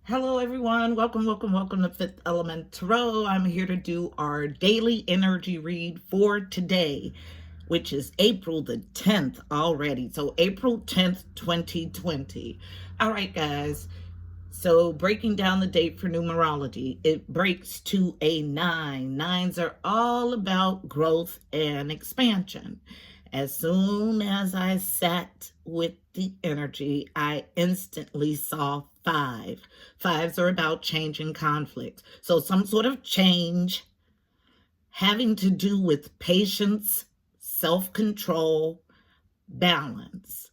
Hello, everyone. Welcome to Fifth Element Tarot. I'm here to do our daily energy read for today, which is April the 10th already. So, April 10th, 2020. All right, guys. So, breaking down the date for numerology, it breaks to a 9. Nines are all about growth and expansion. As soon as I sat with the energy, I instantly saw 5. Fives are about change and conflict. So, some sort of change having to do with patience, self control, balance,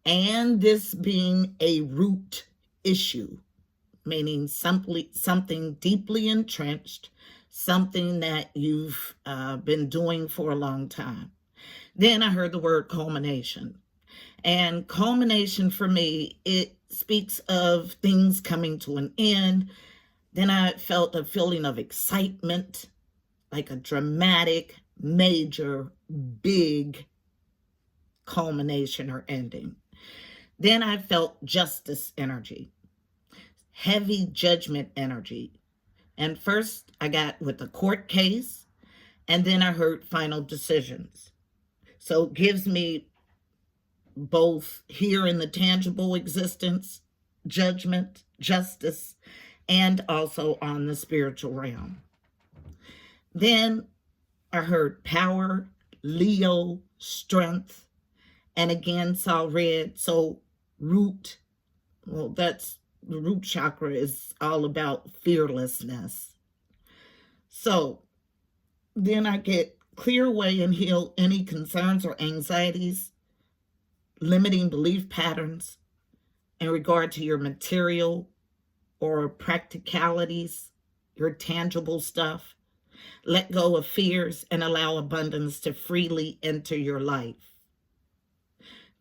and this being a root issue, meaning something deeply entrenched, something that you've been doing for a long time. Then I heard the word culmination. And culmination for me, it speaks of things coming to an end. Then I felt a feeling of excitement, like a dramatic, major, big culmination or ending. Then I felt justice energy, heavy judgment energy. And first I got with the court case, and then I heard final decisions. So it gives me both here in the tangible existence, judgment, justice, and also on the spiritual realm. Then I heard power, Leo, strength, and again saw red. So root, well, that's the root chakra is all about fearlessness. So then I get clear away and heal any concerns or anxieties, limiting belief patterns in regard to your material or practicalities, your tangible stuff. Let go of fears and allow abundance to freely enter your life.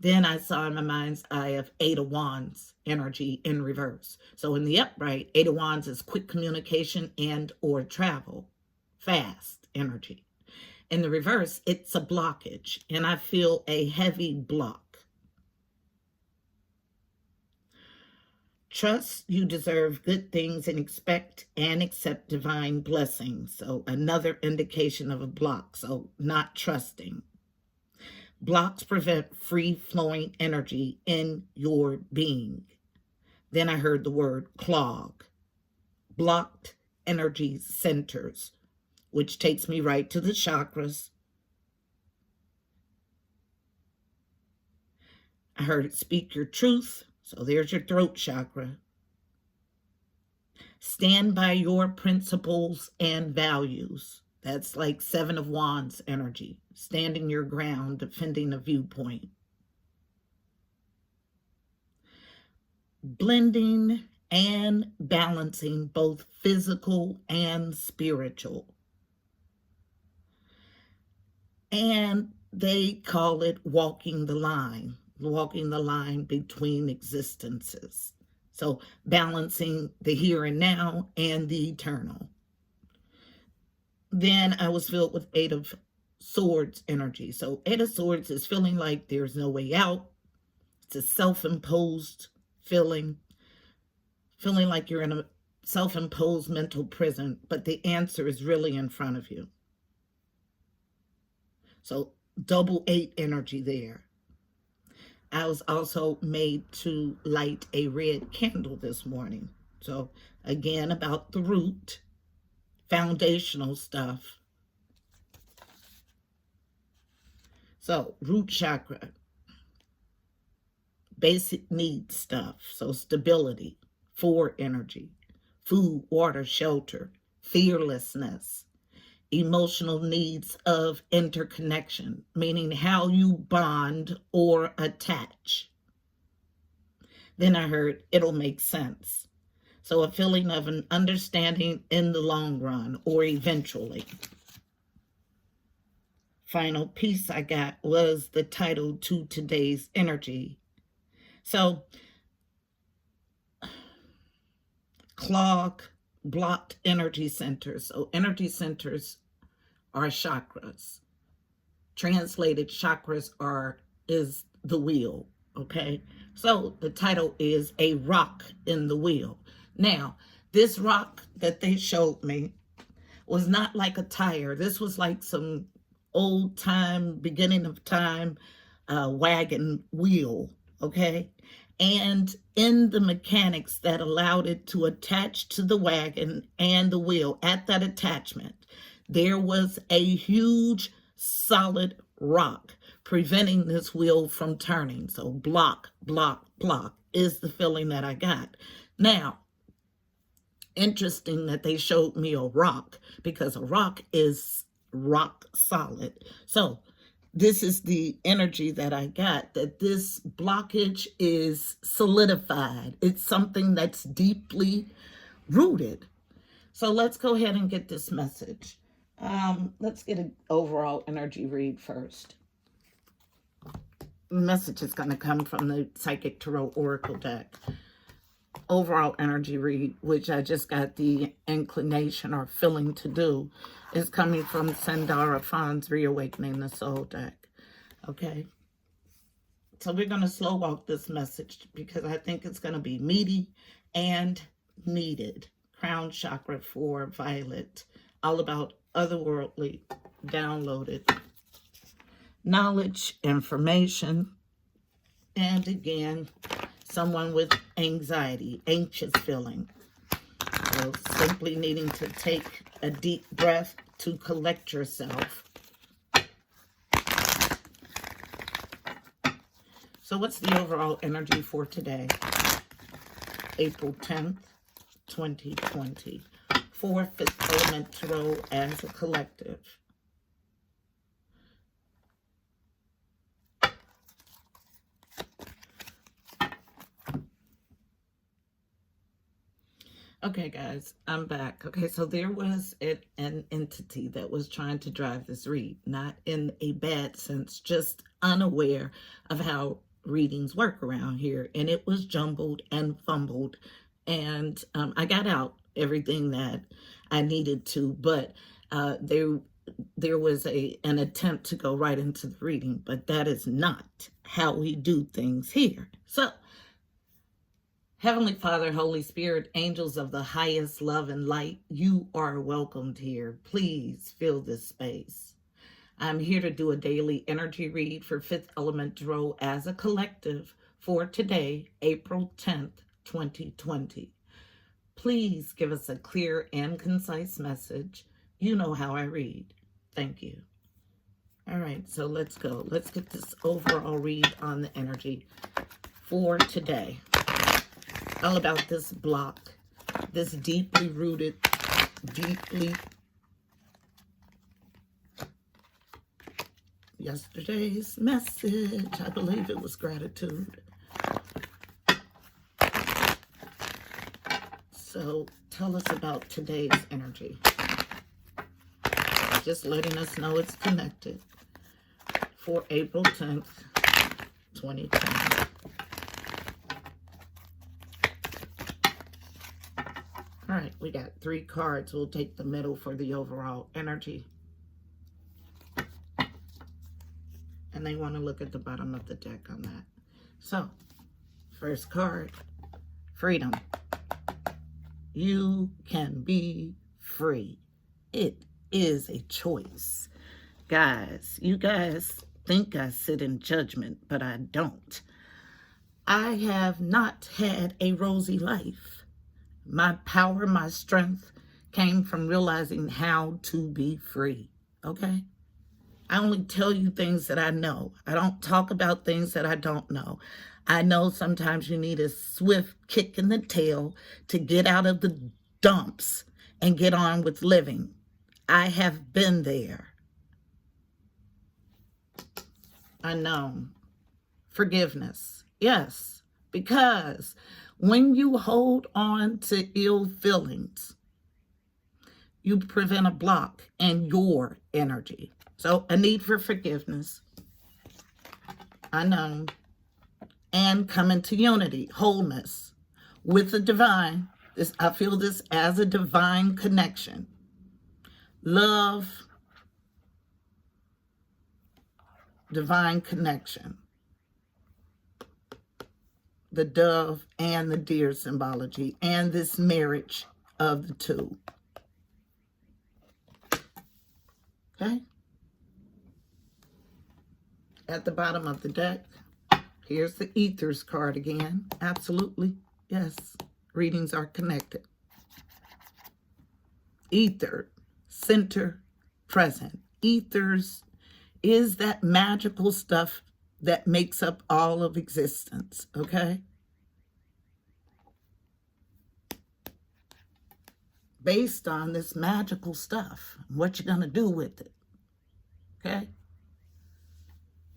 Then I saw in my mind's eye of Eight of Wands energy in reverse. So in the upright, Eight of Wands is quick communication and or travel, fast energy. In the reverse, it's a blockage, and I feel a heavy block. Trust you deserve good things and expect and accept divine blessings. So another indication of a block. So not trusting. Blocks prevent free flowing energy in your being. Then I heard the word clog. Blocked energy centers, which takes me right to the chakras. I heard speak your truth. So there's your throat chakra. Stand by your principles and values. That's like Seven of Wands energy. Standing your ground, defending a viewpoint. Blending and balancing both physical and spiritual. And they call it walking the line between existences. So balancing the here and now and the eternal. Then I was filled with Eight of Swords energy. So Eight of Swords is feeling like there's no way out. It's a self-imposed feeling like you're in a self-imposed mental prison, but the answer is really in front of you. So double 8 energy there. I was also made to light a red candle this morning. So again, about the root, foundational stuff. So root chakra, basic needs stuff. So stability, 4 energy, food, water, shelter, fearlessness, emotional needs of interconnection, meaning how you bond or attach. Then I heard it'll make sense. So a feeling of an understanding in the long run or eventually. Final piece I got was the title to today's energy. So clog, blocked energy centers. So energy centers are chakras. Translated chakras is the wheel, okay? So the title is A Rock in the Wheel. Now, this rock that they showed me was not like a tire. This was like some old time, beginning of time wagon wheel, okay? And in the mechanics that allowed it to attach to the wagon and the wheel, at that attachment, there was a huge solid rock preventing this wheel from turning. So block, block, block is the feeling that I got. Now, interesting that they showed me a rock, because a rock is rock solid. So this is the energy that I got, that this blockage is solidified. It's something that's deeply rooted. So let's go ahead and get this message. Let's get an overall energy read first. The message is going to come from the Psychic Tarot Oracle deck. Overall energy read, which I just got the inclination or feeling to do, is coming from Sandara Fawn's Reawakening the Soul deck. Okay. So we're going to slow walk this message because I think it's going to be meaty and needed. Crown chakra for Violet. All about otherworldly, downloaded knowledge, information, and again, someone with anxiety, anxious feeling. So simply needing to take a deep breath to collect yourself. So what's the overall energy for today? April 10th, 2020. For Fifth Element Tarot as a collective. Okay, guys, I'm back. Okay, so there was an entity that was trying to drive this read, not in a bad sense, just unaware of how readings work around here. And it was jumbled and fumbled. And I got out everything that I needed to, but there was an attempt to go right into the reading, but that is not how we do things here. So, Heavenly Father, Holy Spirit, angels of the highest love and light, you are welcomed here. Please fill this space. I'm here to do a daily energy read for Fifth Element Tarot as a collective for today, April 10th, 2020. Please give us a clear and concise message. You know how I read. Thank you. All right, so let's go. Let's get this overall read on the energy for today. All about this block, this deeply rooted, yesterday's message, I believe it was gratitude. So tell us about today's energy. Just letting us know it's connected for April 10th, 2020. All right, we got 3 cards. We'll take the middle for the overall energy. And they want to look at the bottom of the deck on that. So, first card, freedom. You can be free. It is a choice. Guys, you guys think I sit in judgment, but I don't. I have not had a rosy life. My power, my strength came from realizing how to be free, okay? I only tell you things that I know. I don't talk about things that I don't know. I know sometimes you need a swift kick in the tail to get out of the dumps and get on with living. I have been there. I know. Forgiveness. Yes, because when you hold on to ill feelings, you prevent a block in your energy. So a need for forgiveness, I know, and come into unity, wholeness with the divine. I feel this as a divine connection. Love, divine connection. the dove and the deer symbology and this marriage of the two. Okay? At the bottom of the deck, here's the Ethers card again. Absolutely. Yes. Readings are connected. Ether, center, present. Ethers is that magical stuff that makes up all of existence, okay? Based on this magical stuff, what you're going to do with it, okay?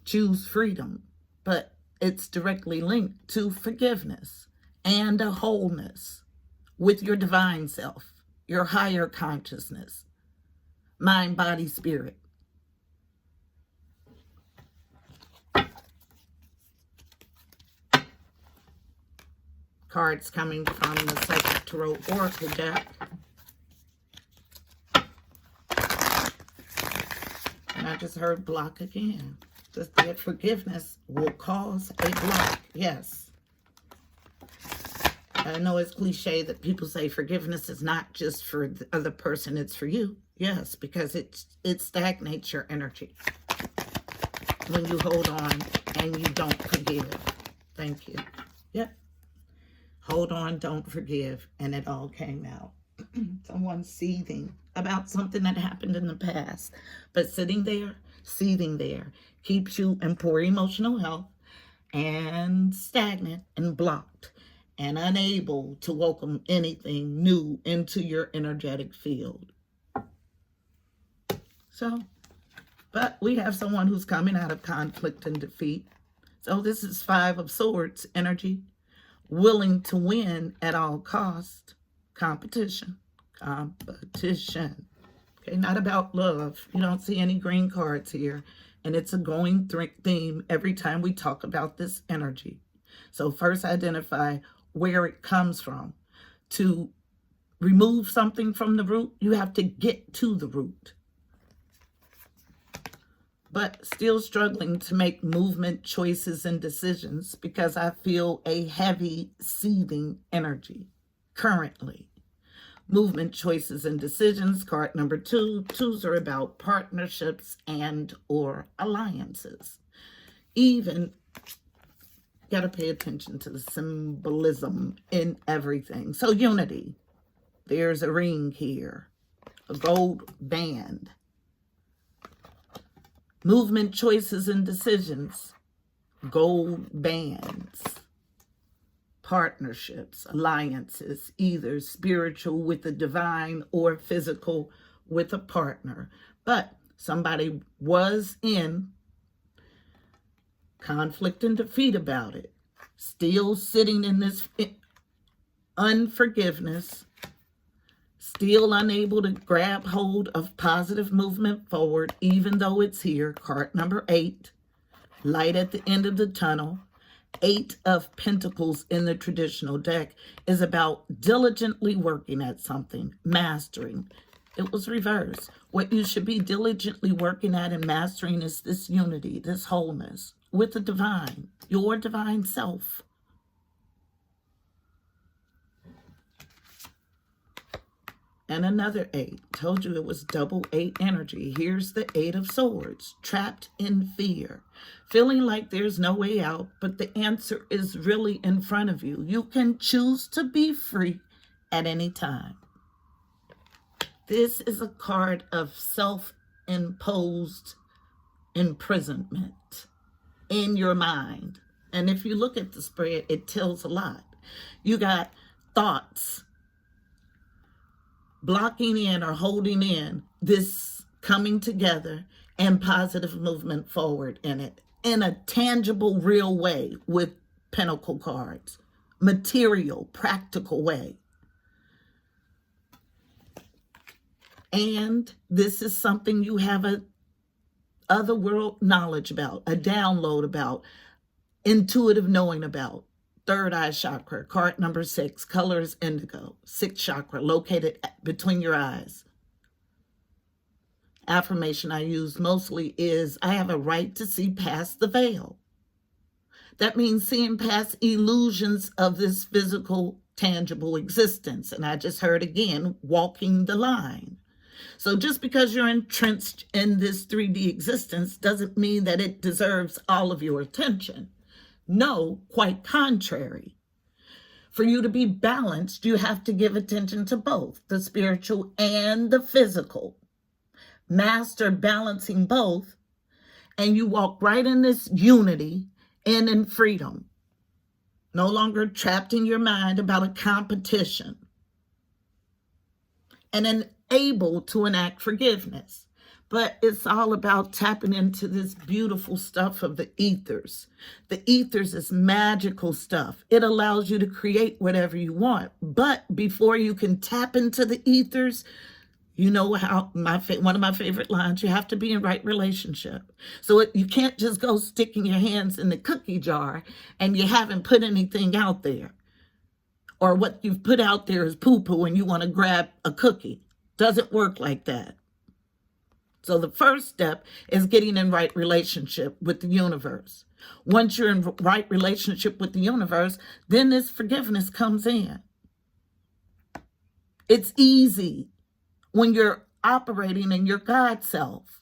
Choose freedom, but it's directly linked to forgiveness and a wholeness with your divine self, your higher consciousness, mind, body, spirit. Cards coming from the Psychic Tarot Oracle deck. And I just heard block again. Just that forgiveness will cause a block. Yes. I know it's cliche that people say forgiveness is not just for the other person, it's for you. Yes, because it stagnates your energy when you hold on and you don't forgive. Thank you. Yep. Hold on, don't forgive, and it all came out. Someone's seething about something that happened in the past, but sitting there, seething there, keeps you in poor emotional health and stagnant and blocked and unable to welcome anything new into your energetic field. So, but we have someone who's coming out of conflict and defeat. So this is Five of Swords energy. Willing to win at all cost. Competition. Competition. Okay, not about love. You don't see any green cards here. And it's a going theme every time we talk about this energy. So first identify where it comes from. To remove something from the root, you have to get to the root. But still struggling to make movement, choices, and decisions because I feel a heavy, seething energy currently. Movement, choices, and decisions, card number 2. Twos are about partnerships and or alliances. Even got to pay attention to the symbolism in everything. So unity. There's a ring here, a gold band. Movement, choices, and decisions, gold bands, partnerships, alliances, either spiritual with the divine or physical with a partner. But somebody was in conflict and defeat about it, still sitting in this unforgiveness, still unable to grab hold of positive movement forward, even though it's here. Card number 8, light at the end of the tunnel. 8 of Pentacles in the traditional deck is about diligently working at something, mastering. It was reversed. What you should be diligently working at and mastering is this unity, this wholeness with the divine, your divine self. And another 8. Told you it was double 8 energy. Here's the 8 of Swords. Trapped in fear. Feeling like there's no way out, but the answer is really in front of you. You can choose to be free at any time. This is a card of self-imposed imprisonment in your mind. And if you look at the spread, it tells a lot. You got thoughts blocking in or holding in this coming together and positive movement forward in it in a tangible, real way with Pentacle cards, material, practical way. And this is something you have a otherworld knowledge about, a download about, intuitive knowing about. Third eye chakra, card number 6, color is indigo. 6th chakra, located between your eyes. Affirmation I use mostly is, I have a right to see past the veil. That means seeing past illusions of this physical, tangible existence. And I just heard again, walking the line. So just because you're entrenched in this 3D existence doesn't mean that it deserves all of your attention. No, quite contrary. For you to be balanced, you have to give attention to both, the spiritual and the physical. Master balancing both, and you walk right in this unity and in freedom. No longer trapped in your mind about a competition. And then able to enact forgiveness. But it's all about tapping into this beautiful stuff of the ethers. The ethers is magical stuff. It allows you to create whatever you want. But before you can tap into the ethers, you know how one of my favorite lines, you have to be in right relationship. So you can't just go sticking your hands in the cookie jar and you haven't put anything out there. Or what you've put out there is poo-poo and you want to grab a cookie. Doesn't work like that. So the first step is getting in right relationship with the universe. Once you're in right relationship with the universe, then this forgiveness comes in. It's easy when you're operating in your God self.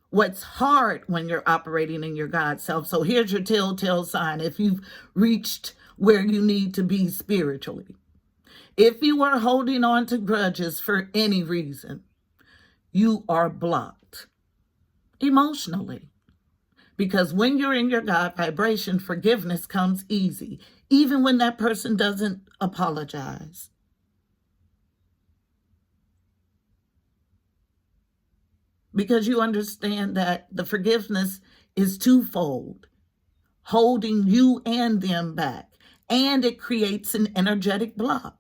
What's hard when you're operating in your God self. So here's your telltale sign if you've reached where you need to be spiritually. If you are holding on to grudges for any reason, you are blocked emotionally. Because when you're in your God vibration, forgiveness comes easy, even when that person doesn't apologize. Because you understand that the forgiveness is twofold, holding you and them back, and it creates an energetic block.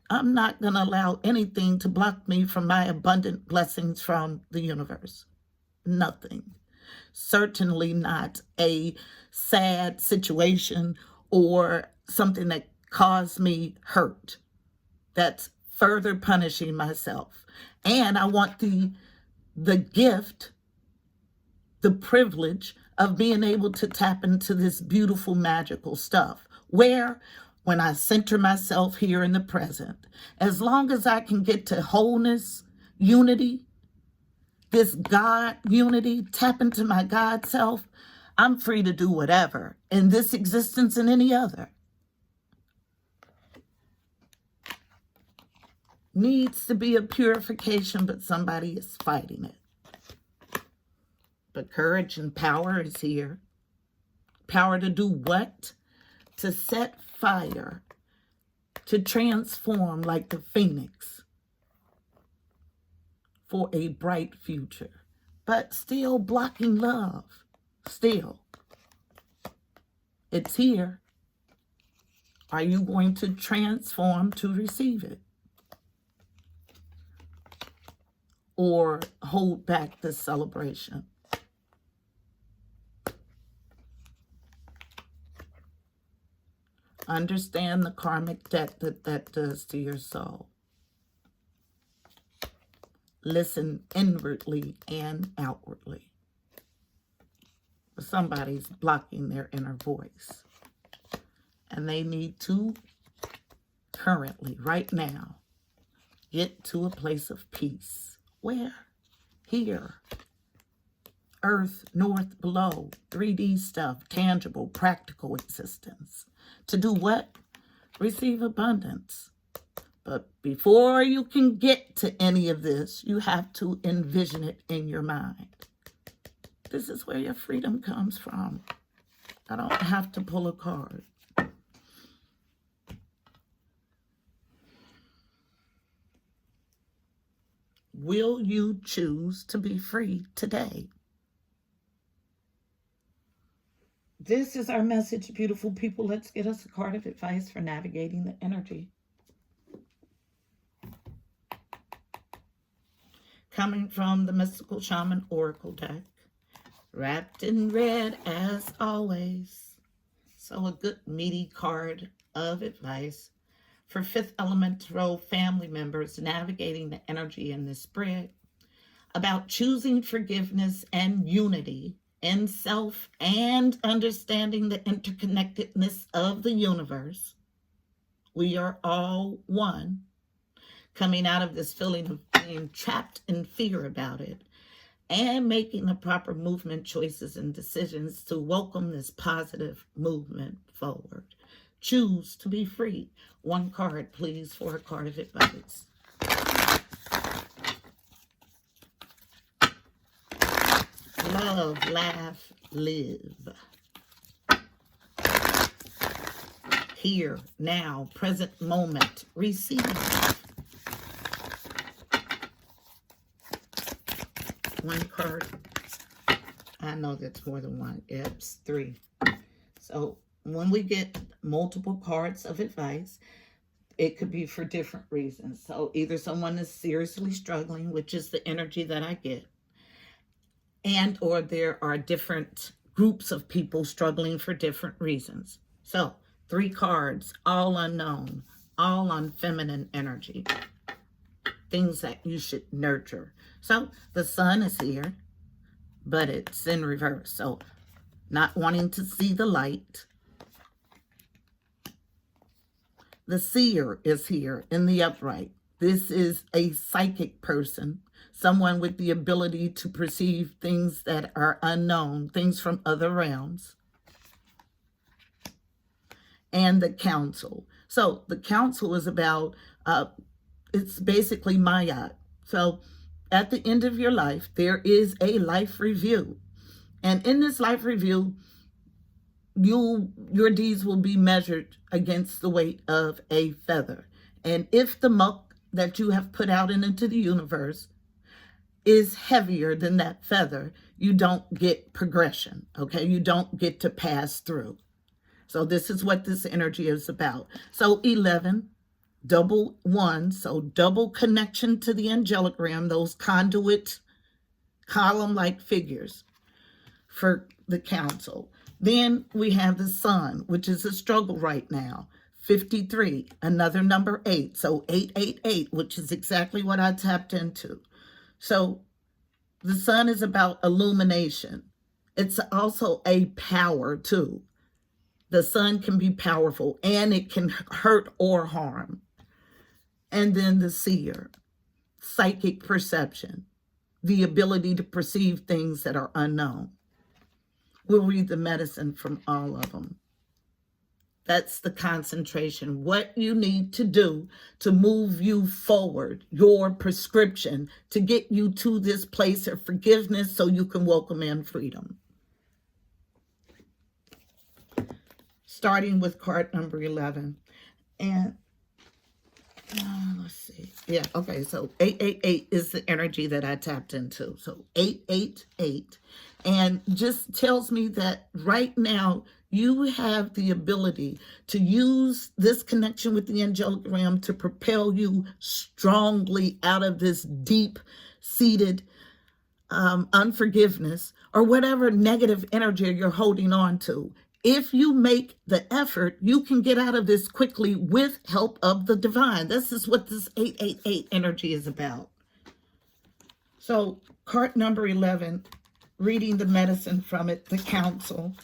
I'm not going to allow anything to block me from my abundant blessings from the universe. Nothing. Certainly not a sad situation or something that caused me hurt. That's further punishing myself. And I want the gift, the privilege of being able to tap into this beautiful, magical stuff. Where when I center myself here in the present, as long as I can get to wholeness, unity, this God unity, tap into my God self, I'm free to do whatever in this existence and any other. Needs to be a purification, but somebody is fighting it. But courage and power is here. Power to do what? To set fire, to transform like the phoenix for a bright future, but still blocking love. Still, it's here. Are you going to transform to receive it? Or hold back the celebration? Understand the karmic debt that does to your soul. Listen inwardly and outwardly. Somebody's blocking their inner voice. And they need to currently, right now, get to a place of peace. Where? Here. Earth, north, below, 3D stuff, tangible, practical existence. To do what? Receive abundance. But before you can get to any of this, you have to envision it in your mind. This is where your freedom comes from. I don't have to pull a card. Will you choose to be free today? This is our message, beautiful people. Let's get us a card of advice for navigating the energy. Coming from the Mystical Shaman Oracle deck. Wrapped in red as always. So a good meaty card of advice for fifth elemental family members navigating the energy in this spread about choosing forgiveness and unity in self and understanding the interconnectedness of the universe. We are all one. Coming out of this feeling of being trapped in fear about it, and making the proper movement choices and decisions to welcome this positive movement forward. Choose to be free. One card, please, for a card of advice. Love, laugh, live. Here, now, present moment, receive. One card. I know that's more than one. It's 3. So when we get multiple cards of advice, it could be for different reasons. So either someone is seriously struggling, which is the energy that I get, and or there are different groups of people struggling for different reasons. So 3 cards, all unknown, all on feminine energy. Things that you should nurture. So the sun is here, but it's in reverse. So not wanting to see the light. The seer is here in the upright. This is a psychic person, someone with the ability to perceive things that are unknown, things from other realms. And the council. So the council is about, it's basically Maya. So at the end of your life, there is a life review. And in this life review, your deeds will be measured against the weight of a feather. And if the muck that you have put out into the universe is heavier than that feather, you don't get progression, okay? You don't get to pass through. So this is what this energy is about. So 11, double 1, so double connection to the angelic realm, those conduit column-like figures for the council. Then we have the sun, which is a struggle right now. 53, another number 8. So 888, which is exactly what I tapped into. So the sun is about illumination. It's also a power too. The sun can be powerful and it can hurt or harm. And then the seer, psychic perception, the ability to perceive things that are unknown. We'll read the medicine from all of them. That's the concentration. What you need to do to move you forward, your prescription to get you to this place of forgiveness so you can welcome in freedom. Starting with card number 11. And let's see. Yeah, okay, so 888 is the energy that I tapped into. So 888. And just tells me that right now you have the ability to use this connection with the angelic realm to propel you strongly out of this deep-seated unforgiveness or whatever negative energy you're holding on to. If you make the effort, you can get out of this quickly with help of the divine. This is what this 888 energy is about. So card number 11, reading the medicine from it, the council.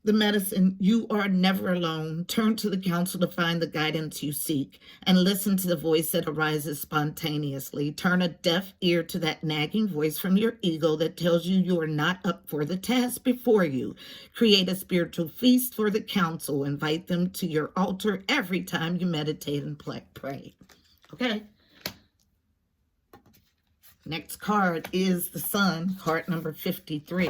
The medicine, you are never alone. Turn to the council to find the guidance you seek and listen to the voice that arises spontaneously. Turn a deaf ear to that nagging voice from your ego that tells you you are not up for the task before you. Create a spiritual feast for the council. Invite them to your altar every time you meditate and pray. Okay? Next card is the sun, card number 53.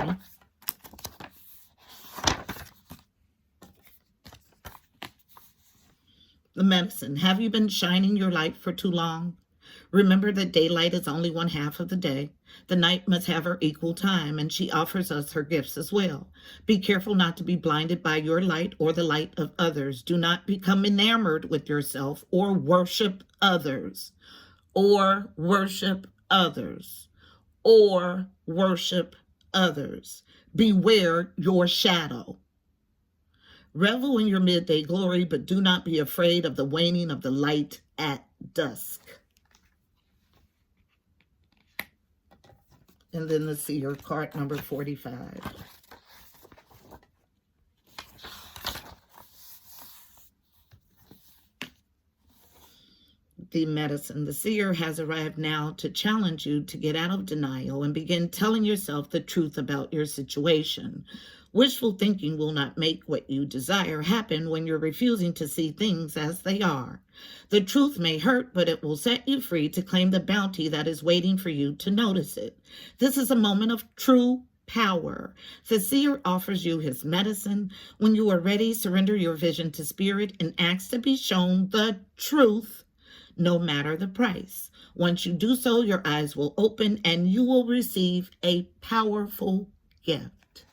The medicine. Have you been shining your light for too long? Remember that daylight is only one half of the day. The night must have her equal time, and she offers us her gifts as well. Be careful not to be blinded by your light or the light of others. Do not become enamored with yourself or worship others. Or worship others. Or worship others. Beware your shadow. Revel in your midday glory, but do not be afraid of the waning of the light at dusk. And then the seer card number 45. The medicine. The seer has arrived now to challenge you to get out of denial and begin telling yourself the truth about your situation. Wishful thinking will not make what you desire happen when you're refusing to see things as they are. The truth may hurt, but it will set you free to claim the bounty that is waiting for you to notice it. This is a moment of true power. The seer offers you his medicine. When you are ready, surrender your vision to spirit and ask to be shown the truth, no matter the price. Once you do so, your eyes will open and you will receive a powerful gift.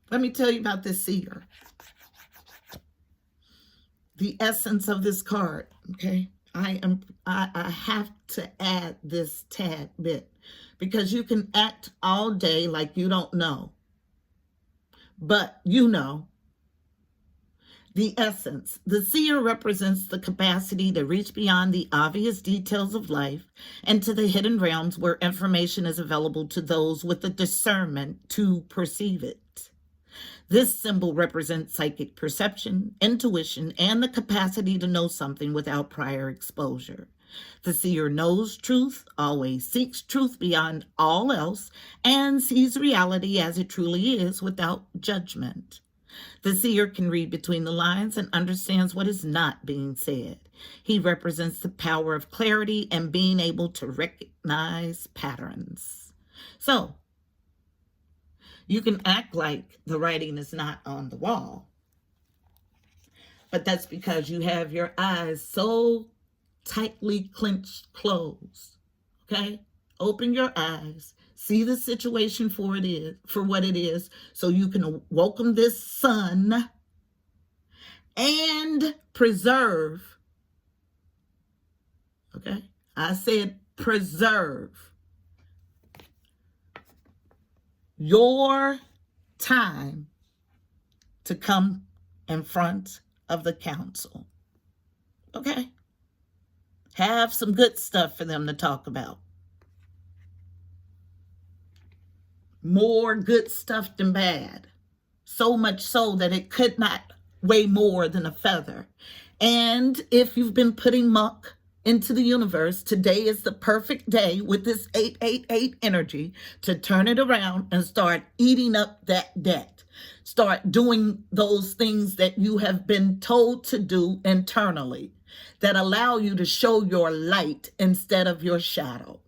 Let me tell you about this seer. The essence of this card, okay? I have to add this tad bit because you can act all day like you don't know, but you know. The essence. The seer represents the capacity to reach beyond the obvious details of life and to the hidden realms where information is available to those with the discernment to perceive it. This symbol represents psychic perception, intuition, and the capacity to know something without prior exposure. The seer knows truth, always seeks truth beyond all else, and sees reality as it truly is without judgment. The seer can read between the lines and understands what is not being said. He represents the power of clarity and being able to recognize patterns. So, you can act like the writing is not on the wall, but that's because you have your eyes so tightly clenched closed, okay? Open your eyes, see the situation for what it is, so you can welcome this sun and preserve, okay? I said preserve your time to come in front of the council, okay? Have some good stuff for them to talk about. More good stuff than bad. So much so that it could not weigh more than a feather. And if you've been putting muck into the universe, today is the perfect day with this 888 energy to turn it around and start eating up that debt. Start doing those things that you have been told to do internally that allow you to show your light instead of your shadow.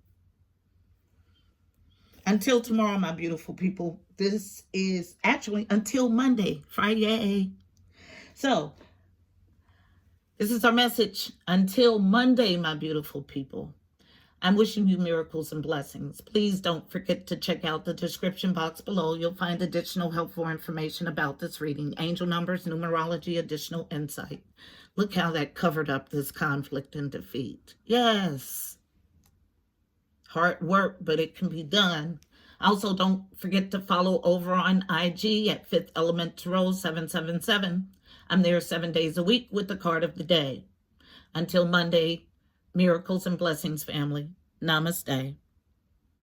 Until tomorrow, my beautiful people, this is actually until Monday, Friday. So, this is our message. Until Monday, my beautiful people, I'm wishing you miracles and blessings. Please don't forget to check out the description box below. You'll find additional helpful information about this reading. Angel numbers, numerology, additional insight. Look how that covered up this conflict and defeat. Yes. Hard work, but it can be done. Also, don't forget to follow over on IG at Fifth Element Tarot 777. I'm there 7 days a week with the card of the day. Until Monday, miracles and blessings, family. Namaste.